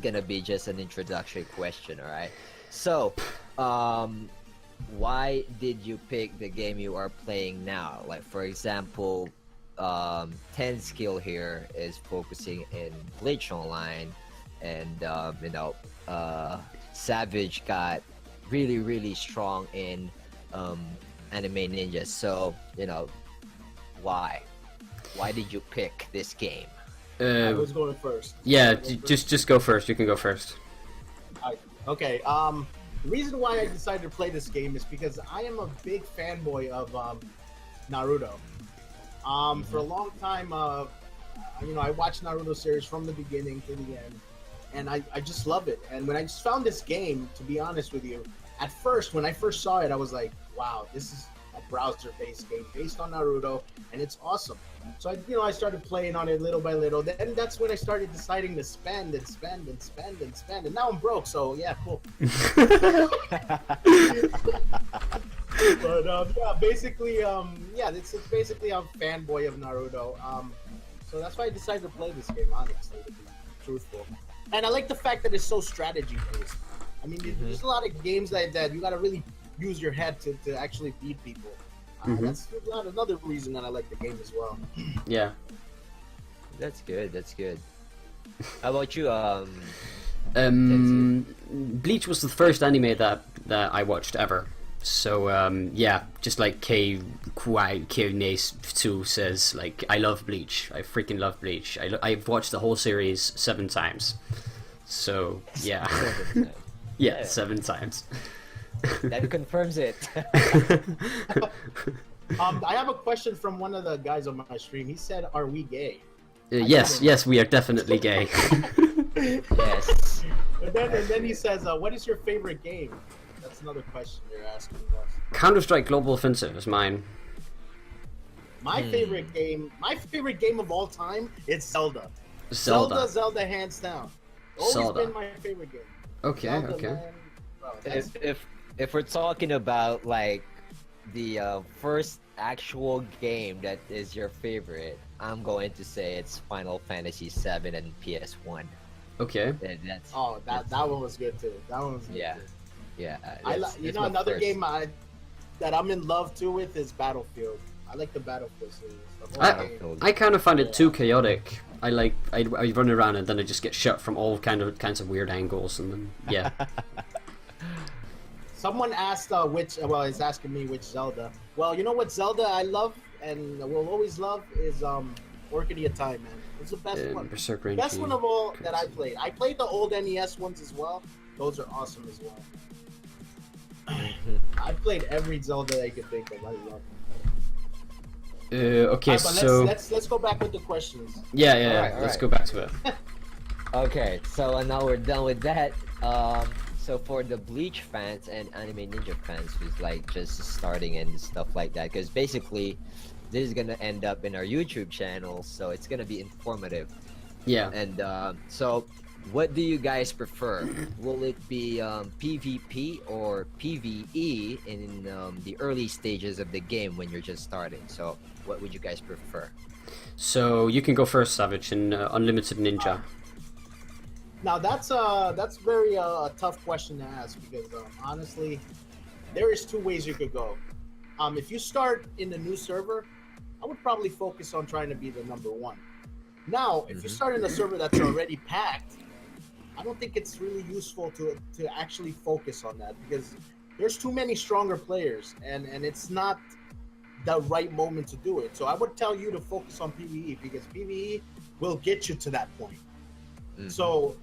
gonna be just an introductory question, all right? So, why did you pick the game you are playing now? Like, for example, 10 skill here is focusing in Bleach Online, and Savage got really strong in Anime Ninja. So, why? Why did you pick this game? I was going first. Yeah, just go first. You can go first. Okay. The reason why I decided to play this game is because I am a big fanboy of Naruto. For a long time, I watched Naruto series from the beginning to the end, and I just love it. And when I just found this game, to be honest with you, at first, when I first saw it, I was like, wow, this is a browser-based game based on Naruto, and it's awesome. So I started playing on it little by little. Then that's when I started deciding to spend, and now I'm broke. So yeah, cool. But basically, it's basically I'm a fanboy of Naruto. So that's why I decided to play this game, honestly, to be truthful. And I like the fact that it's so strategy based. I mean, there's a lot of games that you gotta really use your head to actually beat people. That's another reason that I like the game as well. Yeah. That's good. How about you? Bleach was the first anime that I watched ever. So yeah, just like K2 says, like, I love Bleach. I freaking love Bleach. I've watched the whole series 7 times. So yeah. Yeah, 7 times. That confirms it. I have a question from one of the guys on my stream. He said, "Are we gay?" Yes, we are definitely gay. Yes. And then he says, "What is your favorite game?" That's another question you're asking us. Counter-Strike Global Offensive is mine. My favorite game of all time, it's Zelda. Zelda, hands down. Always been my favorite game. Okay, Zelda, okay. Man, bro, If we're talking about like the first actual game that is your favorite, I'm going to say it's Final Fantasy VII and PS1. Okay. That's that one was good too. That one was good too. Yeah. Another game that I'm in love too with is Battlefield. I like the Battlefield series. I kind of find it too chaotic. I run around and then I just get shot from all kinds of weird angles, and then yeah. Someone asked is asking me which Zelda. Well, you know what Zelda I love and will always love is Orchid of Time, man. It's the best one. Best one of all that I played. I played the old NES ones as well. Those are awesome as well. I played every Zelda that I could think of. I love them. Okay, but so let's go back with the questions. Yeah. All Let's right. go back to it. Okay, so now we're done with that. So for the Bleach fans and Anime Ninja fans who's like just starting and stuff like that, because basically this is gonna end up in our YouTube channel, so it's gonna be informative. Yeah. And so what do you guys prefer? Will it be PvP or PvE in the early stages of the game when you're just starting? So what would you guys prefer? So you can go first, Savage, in Unlimited Ninja. Now that's very tough question to ask because honestly, there is 2 ways you could go. If you start in the new server, I would probably focus on trying to be the number 1. Now, if you start in a server that's already packed, I don't think it's really useful to actually focus on that because there's too many stronger players and it's not the right moment to do it. So I would tell you to focus on PvE because PvE will get you to that point. So,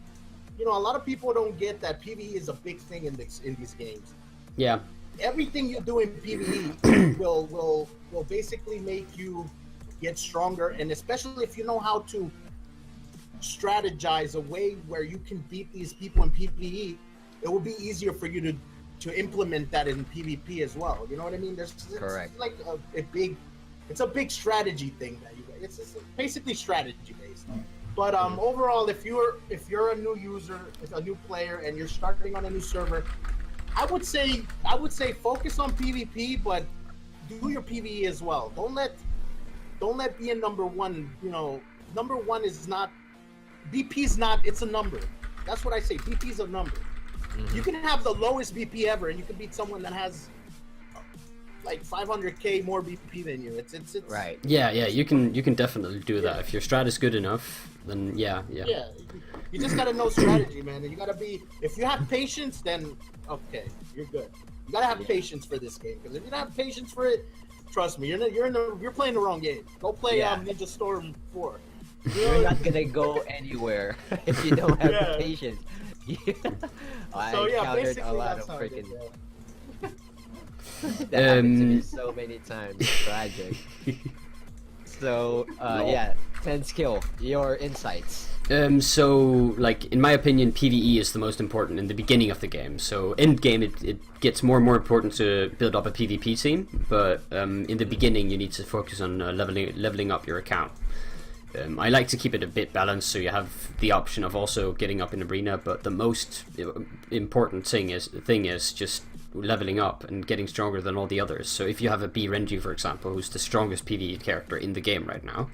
a lot of people don't get that PvE is a big thing in these games. Yeah. Everything you do in PvE will basically make you get stronger, and especially if you know how to strategize a way where you can beat these people in PvE, it will be easier for you to implement that in PvP as well. You know what I mean? Correct. It's like it's a big strategy thing that it's basically strategy based. But overall, if you're a new user, a new player, and you're starting on a new server, I would say focus on PvP, but do your PvE as well. Don't let being number 1. Number 1 is not. BP's not. It's a number. That's what I say. BP is a number. You can have the lowest BP ever, and you can beat someone that has like 500k more BP than you. It's Right. Yeah, you can definitely do that if your strat is good enough. Then yeah. You just gotta know strategy, man. And you gotta be. If you have patience, then okay, you're good. You gotta have patience for this game, because if you don't have patience for it, trust me, you're playing the wrong game. Go play Ninja Storm 4. You're not gonna go anywhere if you don't have the patience. I encountered a lot of freaking. That happened to me so many times. Tragic. So, yeah, 10 skill. Your insights. So, like, in my opinion, PvE is the most important in the beginning of the game. So, end game, it gets more and more important to build up a PvP team, but in the beginning, you need to focus on leveling up your account. I like to keep it a bit balanced, so you have the option of also getting up in arena, but the most important thing is just leveling up and getting stronger than all the others. So if you have a B Renji, for example, who's the strongest PvE character in the game right now,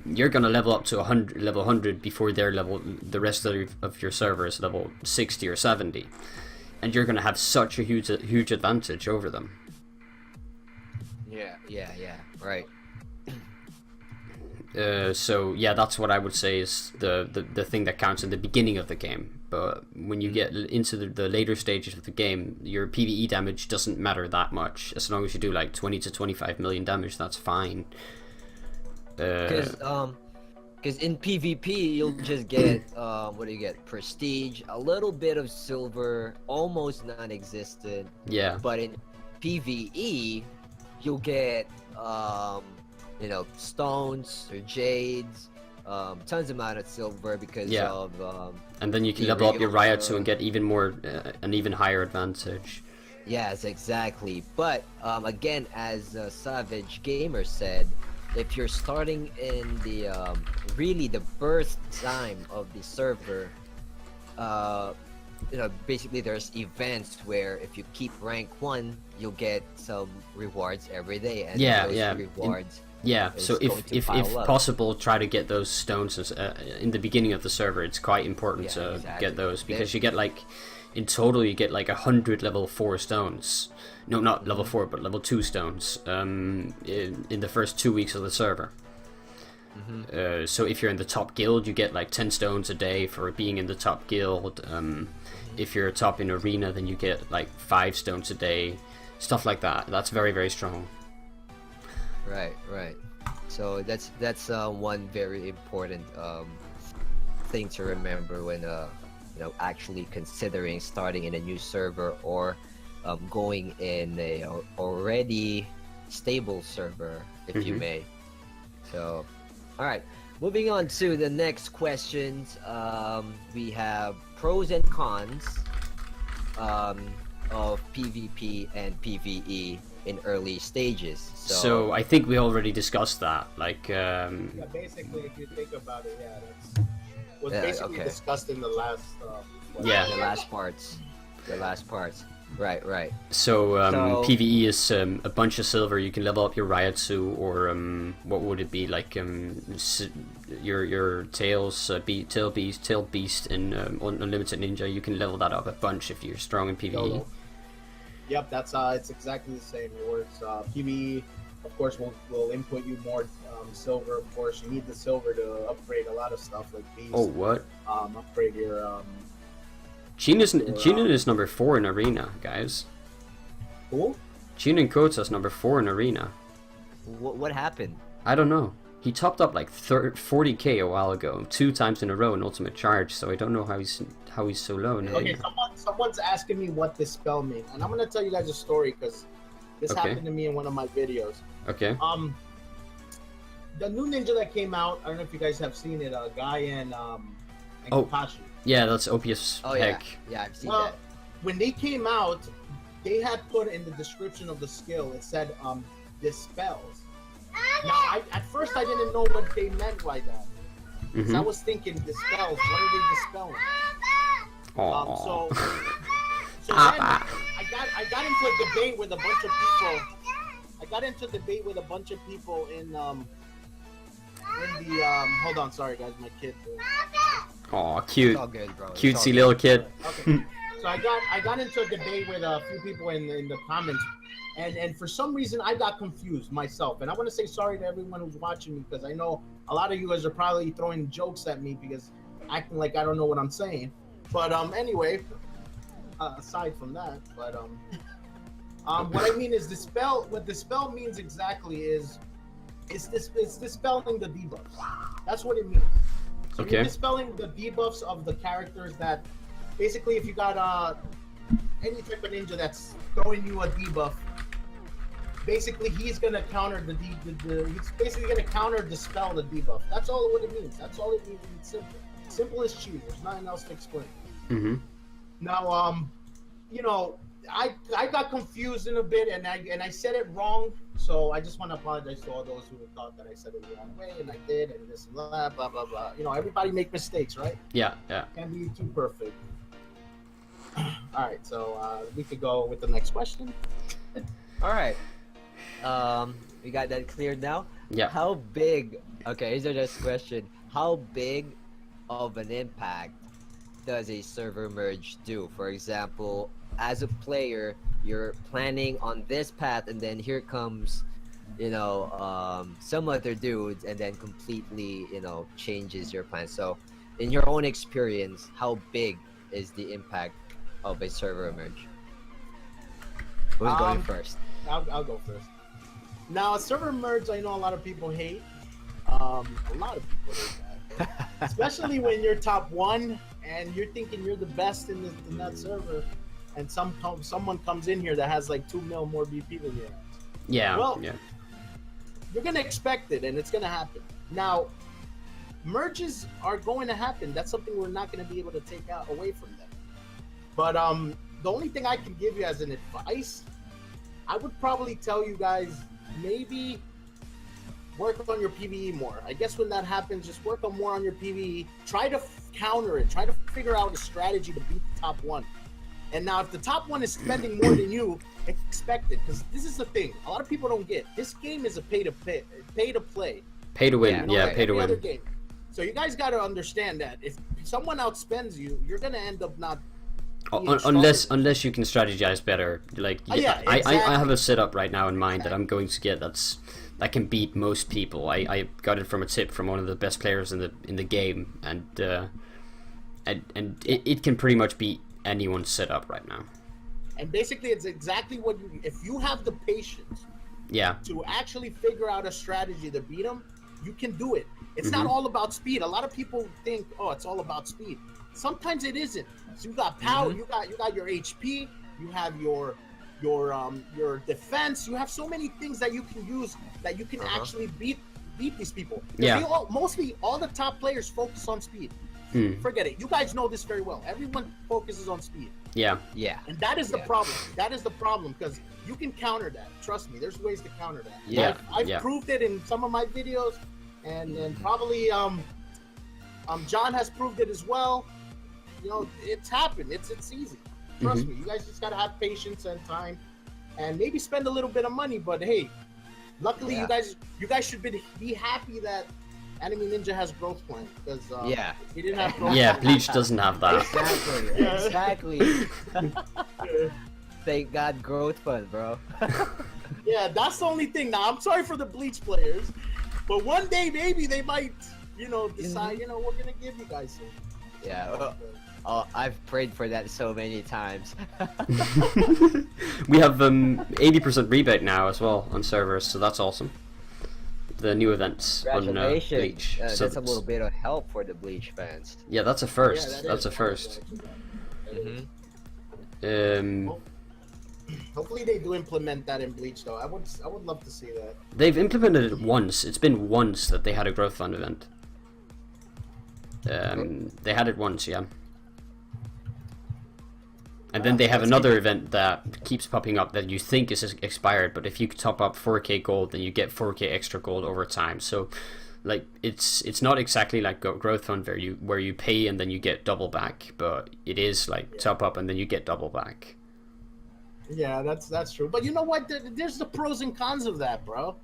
you're gonna level up to level 100 before the rest of your server is level 60 or 70, and you're gonna have such a huge advantage over them. Yeah, right. So yeah, that's what I would say is the thing that counts in the beginning of the game. But when you get into the later stages of the game, your PvE damage doesn't matter that much. As long as you do like 20 to 25 million damage, that's fine. Because in PvP you'll just get what do you get? Prestige, a little bit of silver, almost non-existent. Yeah. But in PvE you'll get you know, stones or jades, tons amount of silver because of and then you can level up your Ryotsu and get even more an even higher advantage. Yes, exactly. But again, as Savage Gamer said, if you're starting in the really the birth time of the server, you know, basically there's events where if you keep rank 1, you'll get some rewards every day, and those rewards. So if possible, try to get those stones in the beginning of the server. It's quite important to get those, because you get like, in total you get like 100 level 4 stones. No, not level 4, but level 2 stones in the first 2 weeks of the server. So if you're in the top guild, you get like 10 stones a day for being in the top guild. If you're top in arena, then you get like 5 stones a day, stuff like that. That's very, very strong. Right. So that's one very important thing to remember when you know, actually considering starting in a new server or going in a already stable server, if you may. So, all right, moving on to the next questions. We have pros and cons of PvP and PvE in early stages. So I think we already discussed that. Like, yeah, basically, if you think about it, that's was basically discussed in the last. The last parts. Right. So PvE is a bunch of silver. You can level up your Ryotsu, or what would it be like? Your tail beast in Unlimited Ninja. You can level that up a bunch if you're strong in PvE. Yep, that's it's exactly the same. It works. PvE, of course, will input you more silver. Of course, you need the silver to upgrade a lot of stuff like beast. Oh, what? Upgrade your Jinin is number 4 in arena, guys. Who? Jinin Kota's number 4 in arena. What happened? I don't know. He topped up like 40k a while ago, 2 times in a row in ultimate charge. So I don't know how he's so low now. Okay, someone's asking me what this spell means, and I'm gonna tell you guys a story because this happened to me in one of my videos. Okay. The new ninja that came out, I don't know if you guys have seen it. Guy and Kakashi. Yeah, that's OPS. Heck. Yeah, I've seen that. When they came out, they had put in the description of the skill, it said dispels. Now, at first I didn't know what they meant by that. So I was thinking, dispels, what are they dispelling? So then I got into a debate with a bunch of people. I got into a debate with a bunch of people in the hold on, sorry guys, my kids. Aw, It's cute, all good, bro. It's all cutesy good. little kid. Okay. So I got into a debate with a few people in the comments, and for some reason I got confused myself. And I want to say sorry to everyone who's watching me, because I know a lot of you guys are probably throwing jokes at me because acting like I don't know what I'm saying. But anyway, aside from that, but what I mean is dispel. What dispel means exactly is it's dispelling the debuffs. That's what it means. So Okay. you're dispelling the debuffs of the characters that, basically, if you got any type of ninja that's throwing you a debuff, basically he's gonna counter he's basically gonna counter dispel the debuff. That's all what it means. That's all it means. It's simple. Simple as cheese. There's nothing else to explain. Mm-hmm. Now, you know, I got confused in a bit, and I said it wrong. So I just want to apologize to all those who thought that I said it the wrong way, and I did, and this and that, blah blah blah. You know, everybody make mistakes, right? Yeah, yeah. Can't be too perfect. All right, so we could go with the next question. All right. We got that cleared now. Yeah. How big? Okay, here's the next question. How big of an impact does a server merge do? For example, as a player, you're planning on this path, and then here comes, you know, some other dudes, and then completely, you know, changes your plan. So, in your own experience, how big is the impact of a server merge? Who's going first? I'll go first. Now, a server merge, I know a lot of people hate. A lot of people hate that, especially when you're top one and you're thinking you're the best in that server, and someone comes in here that has like 2 mil more BP than you. Yeah. Well, yeah. You're gonna expect it, and it's gonna happen. Now, merges are going to happen. That's something we're not gonna be able to take away from them. But the only thing I can give you as an advice, I would probably tell you guys, maybe work on your PvE more. I guess when that happens, just work on more on your PvE. Try to counter it. Try to figure out a strategy to beat the top one. And now, if the top one is spending more than you, expect it. Because this is the thing. A lot of people don't get. This game is a pay to play. Pay to win. Yeah, Yeah, Like pay to every other win. game. So you guys got to understand that if someone outspends you, you're going to end up not being Unless you can strategize better. Like yeah, I exactly. have a setup right now in mind that I'm going to get that can beat most people. I got it from a tip from one of the best players in the game, and it can pretty much beat anyone's setup right now. And basically, it's exactly what if you have the patience Yeah. to actually figure out a strategy to beat them, you can do it. It's Mm-hmm. not all about speed. A lot of people think, oh, it's all about speed. Sometimes it isn't. So you got power, Mm-hmm. you got your HP, you have your defense. You have so many things that you can use that you can actually beat these people. 'Cause Yeah. mostly all the top players focus on speed. Mm. Forget it. You guys know this very well. Everyone focuses on speed. Yeah. Yeah. And that is the Yeah. problem. That is the problem, because you can counter that. Trust me, there's ways to counter that. Yeah, I've yeah. proved it in some of my videos, and probably John has proved it as well. You know, it's happened. It's easy. Trust Mm-hmm. me. You guys just gotta have patience and time, and maybe spend a little bit of money. But hey, luckily Yeah. you guys should be happy that Anime Ninja has growth plan, because Yeah. if he didn't have growth Yeah. plan, Bleach doesn't have that. Exactly. Yeah. Exactly. Thank God, growth fund, bro. yeah, that's the only thing. Now, I'm sorry for the Bleach players, but one day maybe they might, you know, decide, you know, we're gonna give you guys some. Yeah. Oh, I've prayed for that so many times. We have 80% rebate now as well on servers, so that's awesome. The new events on Congratulations. Bleach. So That's a little bit of help for the Bleach fans. yeah, that's a Yeah, first. that That's is- a first. Mm-hmm. Hopefully they do implement that in Bleach, though. I would love to see that. They've implemented it once. It's been once that they had a growth fund event. They had it once, yeah. And then they have another event that keeps popping up that you think is expired, but if you top up 4k gold, then you get 4k extra gold over time. So, like, it's not exactly like growth fund where you pay and then you get double back, but it is like top up and then you get double back. Yeah, that's true. But you know what? There's the pros and cons of that, bro.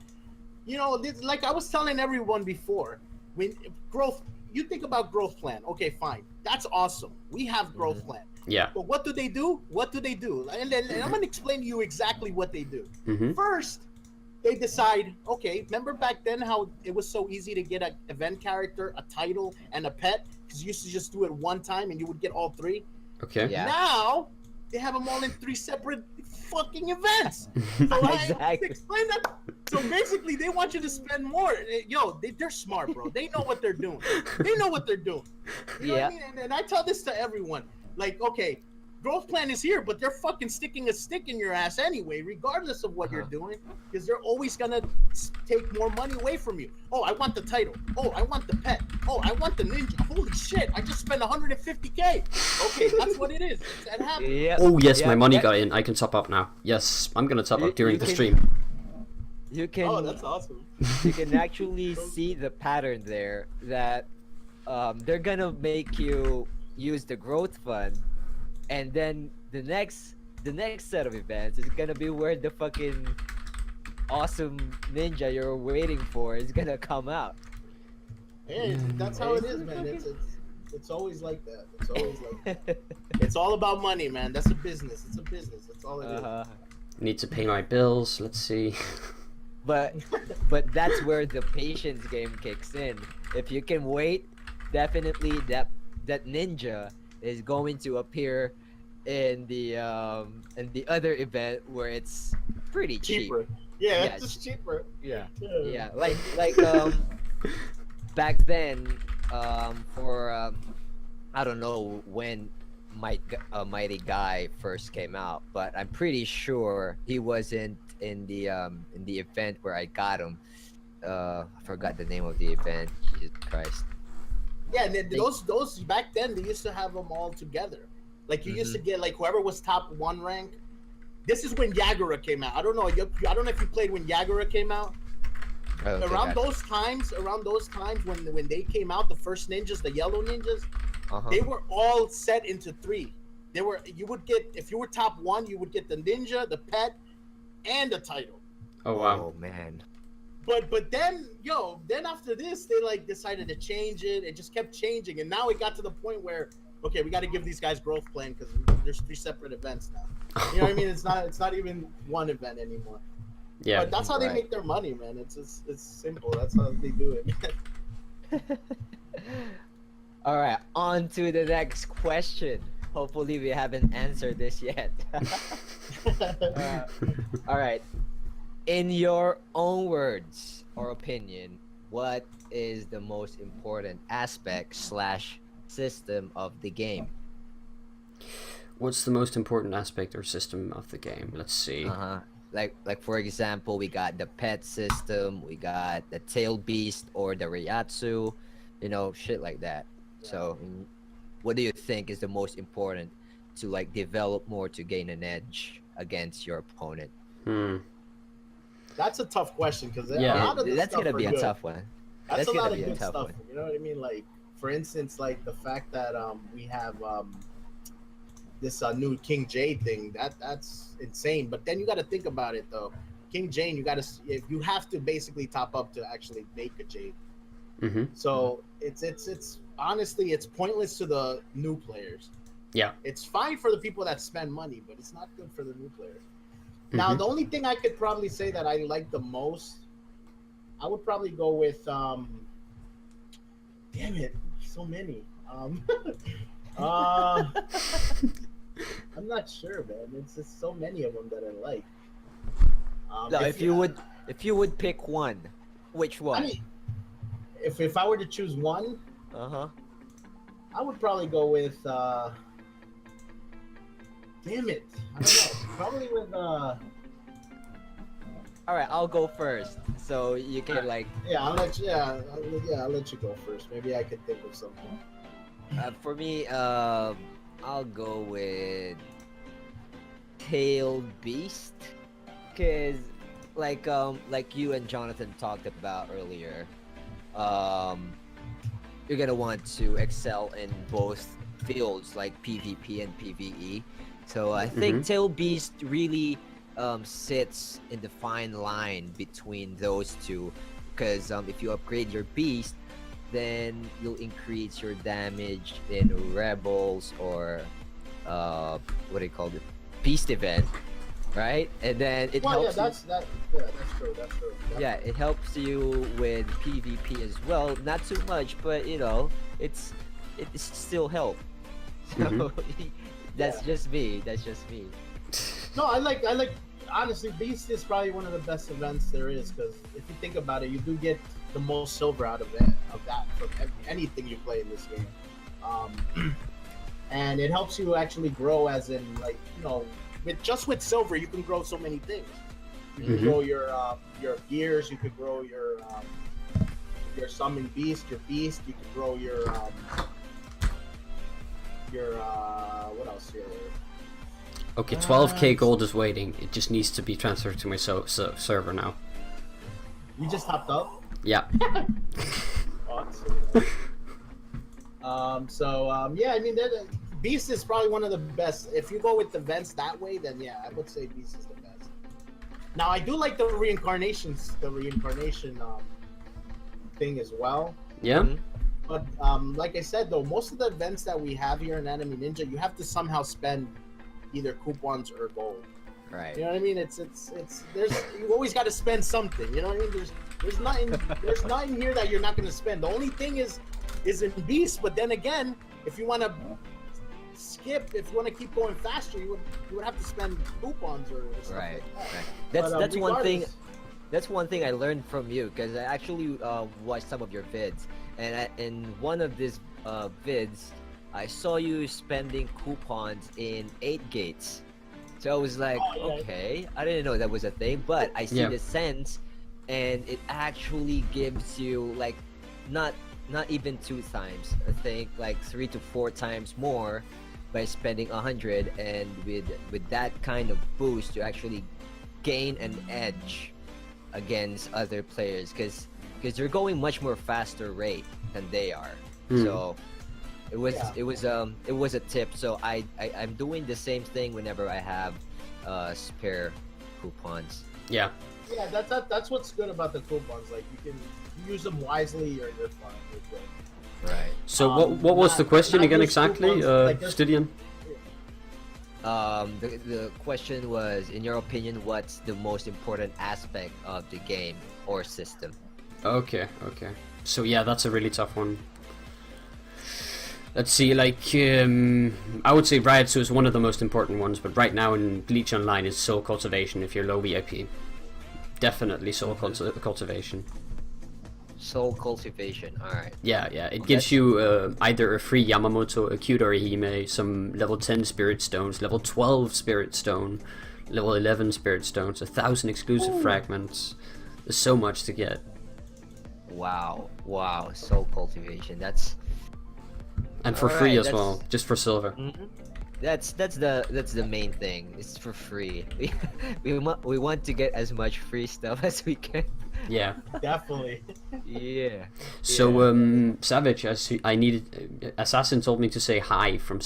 You know, like I was telling everyone before, when growth, you think about growth plan. Okay, fine, that's awesome. We have growth plan. Yeah. But what do they do? What do they do? And I'm gonna explain to you exactly what they do. First, they decide, okay, remember back then how it was so easy to get an event character, a title, and a pet? Because you used to just do it one time and you would get all three. Okay. Yeah. Now, they have them all in 3 separate fucking events. So Exactly. explain that. So basically, they want you to spend more. Yo, they're smart, bro. They know what they're doing. They know what they're doing. You know what I mean? And I tell this to everyone. Like, okay, growth plan is here, but they're fucking sticking a stick in your ass anyway, regardless of what you're doing, because they're always gonna take more money away from you. Oh, I want the title. Oh, I want the pet. Oh, I want the ninja. Holy shit, I just spent 150K. Okay, that's what it is. That happens. Yeah. Oh yes, Yeah, my money that- got in. I can top up now. Yes, I'm gonna top You- up during you the can- stream. You can. Oh, that's awesome. You can actually see the pattern there that they're gonna make you use the growth fund, and then the next set of events is gonna be where the fucking awesome ninja you're waiting for is gonna come out. Hey, that's how it is, man. It's always like that. It's always like that. It's all about money, man. That's a business. It's a business. That's all it is. Need to pay my bills. Let's see. But that's where the patience game kicks in. If you can wait, definitely that ninja is going to appear in the other event where it's pretty cheap. Cheaper. Yeah, Yeah, it's just cheaper. Yeah. Yeah, like back then, for I don't know when Mighty Guy first came out, but I'm pretty sure he wasn't in the event where I got him. I forgot the name of the event. Jesus Christ. Yeah, and then those back then they used to have them all together. Like you used to get like whoever was top 1 rank. This is when Yagura came out. I don't know. I don't know if you played when Yagura came out. Around those times when they came out, the first ninjas, the yellow ninjas, they were all set into 3. You would get, if you were top 1, you would get the ninja, the pet, and the title. Oh wow. Oh man. But then after this they like decided to change it. It just kept changing, and now it got to the point where okay, we got to give these guys growth plan because there's 3 separate events now. You know what I mean? It's not even one event anymore. Yeah. But that's how they make their money, man. It's simple. That's how they do it. All right, on to the next question. Hopefully we haven't answered this yet. All right. In your own words or opinion, what is the most important aspect / system of the game? What's the most important aspect or system of the game? Let's see. Like for example, we got the pet system, we got the tail beast or the Ryatsu, shit like that. So what do you think is the most important to like develop more to gain an edge against your opponent? That's a tough question because That's gonna be a tough one. That's a gonna lot of be a good tough stuff. one. You know what I mean? Like for instance, like the fact that we have this new King J thing. That's insane. But then you got to think about it though. King Jane, you have to basically top up to actually make a Jade. So it's honestly it's pointless to the new players. Yeah. It's fine for the people that spend money, but it's not good for the new players. Now the only thing I could probably say that I like the most, I would probably go with damn it, so many. I'm not sure, man. It's just so many of them that I like. No, if you would pick one, which one? I mean, if I were to choose one, I would probably go with damn it, I don't know. Probably with All right, I'll go first, so you can like. I'll let you go first. Maybe I could think of something. For me, I'll go with Tail Beast, cause like you and Jonathan talked about earlier, you're gonna want to excel in both fields like PvP and PvE. So I think Tail Beast really sits in the fine line between those two, because if you upgrade your beast, then you'll increase your damage in rebels or what do you call it, beast event, right? And then it Well, yeah, helps that's true. That's true. yeah, it helps you with PvP as well. Not too much, but you know, it's still help. So that's Yeah. just me. That's just me. No, I like. Honestly, Beast is probably one of the best events there is because if you think about it, you do get the most silver out of it, of that from anything you play in this game, and it helps you actually grow. As in, like, you know, with silver, you can grow so many things. You can grow your gears. You could grow your summon beast. Your beast. You could grow your what else here? Okay, 12k gold is waiting. It just needs to be transferred to my server now. You just hopped up. Yeah. Awesome. Yeah, I mean, Beast is probably one of the best. If you go with the vents that way, then yeah, I would say Beast is the best. Now, I do like the reincarnation thing as well. Yeah. But like I said, though, most of the events that we have here in Anime Ninja, you have to somehow spend either coupons or gold. Right. You know what I mean? It's you always got to spend something. You know what I mean? There's nothing here that you're not going to spend. The only thing is in Beast. But then again, if you want to skip, if you want to keep going faster, you would have to spend coupons or stuff Right. like that. Right. That's one thing. regardless- That's one thing I learned from you because I actually watched some of your vids, and in one of these vids, I saw you spending coupons in 8 gates. So I was like, Oh, yeah. okay, I didn't know that was a thing, but I see Yeah. the sense, and it actually gives you like not even 2 times. I think like 3 to 4 times more by spending 100, and with that kind of boost, you actually gain an edge against other players because you're going much more faster rate than they are. So it was a tip. So I'm doing the same thing whenever I have spare coupons. Yeah. Yeah, that's what's good about the coupons. Like you use them wisely, you're fine. You're good. Right. So what was the question not again use exactly, coupons, like there's- Stydian? The question was, in your opinion, what's the most important aspect of the game or system? Okay. So yeah, that's a really tough one. Let's see, like, I would say Riotsu is one of the most important ones, but right now in Bleach Online is soul cultivation if you're low VIP. Definitely soul cultivation. Soul cultivation. All right. Yeah, it gives you either a free Yamamoto, a cute Orihime, some level 10 spirit stones, level 12 spirit stone, level 11 spirit stones, 1,000 exclusive fragments. There's so much to get. Wow. Soul cultivation. That's And for Alright, free as that's- well, just for silver. that's the main thing. It's for free. We want to get as much free stuff as we can. Yeah. Definitely. Yeah. So, Savage, I needed. Assassin told me to say hi from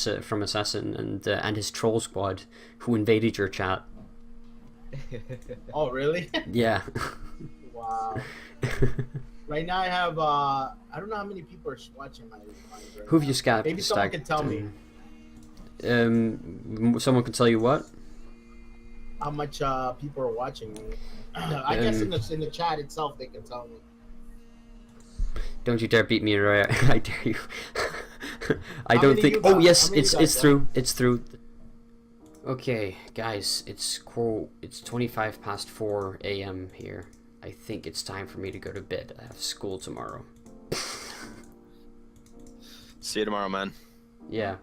Assassin and his troll squad, who invaded your chat. Oh, really? Yeah. Wow. Right now I have I don't know how many people are watching my right Who have now. you scabbed? Maybe someone can tell me Someone can tell you what? how much people are watching me. I guess in the chat itself they can tell me. Don't you dare beat me, Raya. I dare you. I How don't many think. you Oh got? yes, How many it's you got, it's Jack? through. It's through. Okay, guys, it's 25 past 4 a.m. here. I think it's time for me to go to bed. I have school tomorrow. See you tomorrow, man. Yeah.